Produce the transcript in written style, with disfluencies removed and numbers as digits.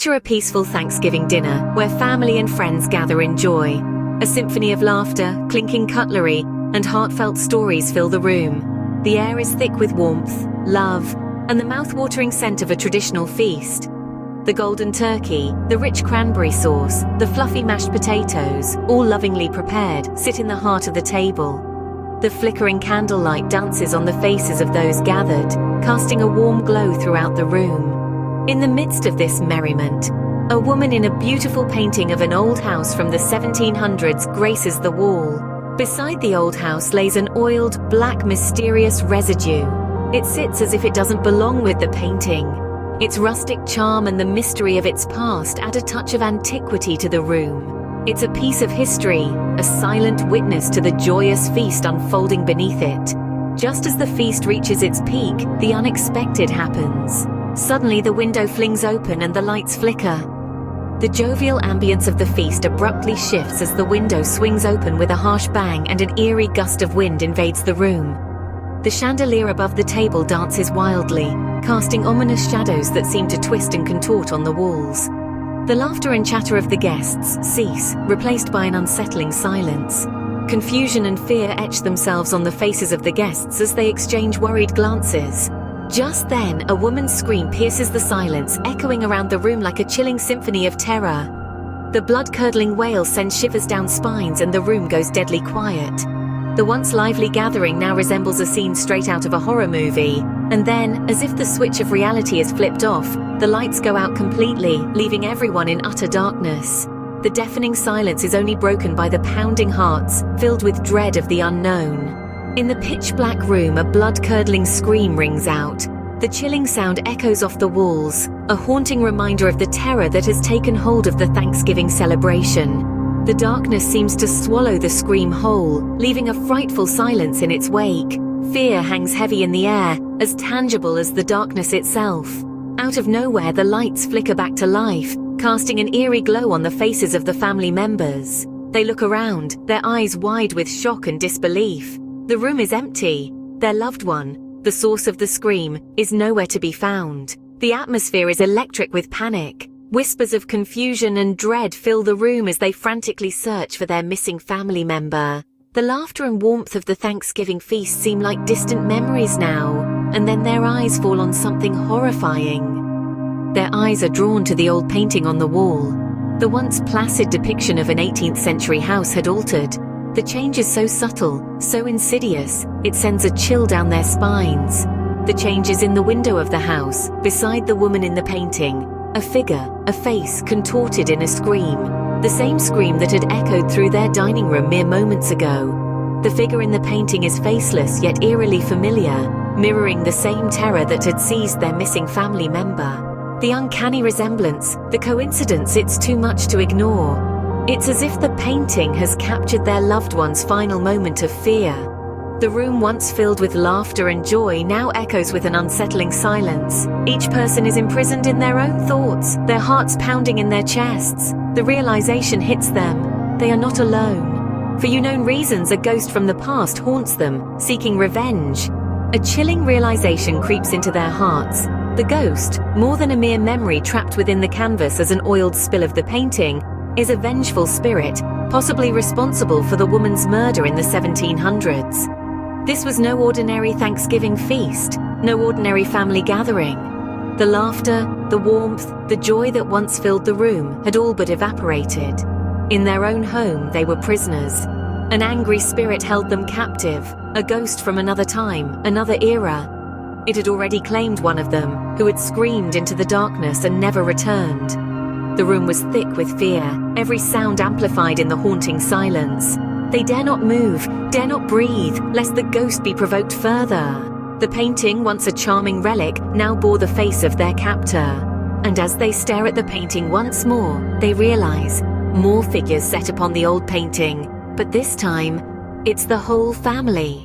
Picture a peaceful Thanksgiving dinner where family and friends gather in joy. A symphony of laughter, clinking cutlery, and heartfelt stories fill the room. The air is thick with warmth, love, and the mouth-watering scent of a traditional feast. The golden turkey, the rich cranberry sauce, the fluffy mashed potatoes, all lovingly prepared, sit in the heart of the table. The flickering candlelight dances on the faces of those gathered, casting a warm glow throughout the room. In the midst of this merriment, a woman in a beautiful painting of an old house from the 1700s graces the wall. Beside the old house lays an oiled, black, mysterious residue. It sits as if it doesn't belong with the painting. Its rustic charm and the mystery of its past add a touch of antiquity to the room. It's a piece of history, a silent witness to the joyous feast unfolding beneath it. Just as the feast reaches its peak, the unexpected happens. Suddenly the window flings open and the lights flicker. The jovial ambience of the feast abruptly shifts as the window swings open with a harsh bang and an eerie gust of wind invades the room. The chandelier above the table dances wildly, casting ominous shadows that seem to twist and contort on the walls. The laughter and chatter of the guests cease, replaced by an unsettling silence. Confusion and fear etch themselves on the faces of the guests as they exchange worried glances. Just then, a woman's scream pierces the silence, echoing around the room like a chilling symphony of terror. The blood-curdling wail sends shivers down spines and the room goes deadly quiet. The once lively gathering now resembles a scene straight out of a horror movie. And then, as if the switch of reality is flipped off, the lights go out completely, leaving everyone in utter darkness. The deafening silence is only broken by the pounding hearts, filled with dread of the unknown. In the pitch-black room, a blood-curdling scream rings out. The chilling sound echoes off the walls, a haunting reminder of the terror that has taken hold of the Thanksgiving celebration. The darkness seems to swallow the scream whole, leaving a frightful silence in its wake. Fear hangs heavy in the air, as tangible as the darkness itself. Out of nowhere, the lights flicker back to life, casting an eerie glow on the faces of the family members. They look around, their eyes wide with shock and disbelief. The room is empty. Their loved one, the source of the scream, is nowhere to be found. The atmosphere is electric with panic. Whispers of confusion and dread fill the room as they frantically search for their missing family member. The laughter and warmth of the Thanksgiving feast seem like distant memories now, and then their eyes fall on something horrifying. Their eyes are drawn to the old painting on the wall. The once placid depiction of an 18th century house had altered. The change is so subtle, so insidious, it sends a chill down their spines. The change is in the window of the house, beside the woman in the painting. A figure, a face contorted in a scream. The same scream that had echoed through their dining room mere moments ago. The figure in the painting is faceless yet eerily familiar, mirroring the same terror that had seized their missing family member. The uncanny resemblance, the coincidence, it's too much to ignore. It's as if the painting has captured their loved one's final moment of fear. The room once filled with laughter and joy now echoes with an unsettling silence. Each person is imprisoned in their own thoughts, their hearts pounding in their chests. The realization hits them. They are not alone. For unknown reasons, a ghost from the past haunts them, seeking revenge. A chilling realization creeps into their hearts. The ghost, more than a mere memory trapped within the canvas as an oiled spill of the painting, is a vengeful spirit, possibly responsible for the woman's murder in the 1700s. This was no ordinary Thanksgiving feast, no ordinary family gathering. The laughter, the warmth, the joy that once filled the room had all but evaporated. In their own home, they were prisoners. An angry spirit held them captive, a ghost from another time, another era. It had already claimed one of them, who had screamed into the darkness and never returned. The room was thick with fear, every sound amplified in the haunting silence. They dare not move, dare not breathe, lest the ghost be provoked further. The painting, once a charming relic, now bore the face of their captor. And as they stare at the painting once more, they realize more figures set upon the old painting. But this time, it's the whole family.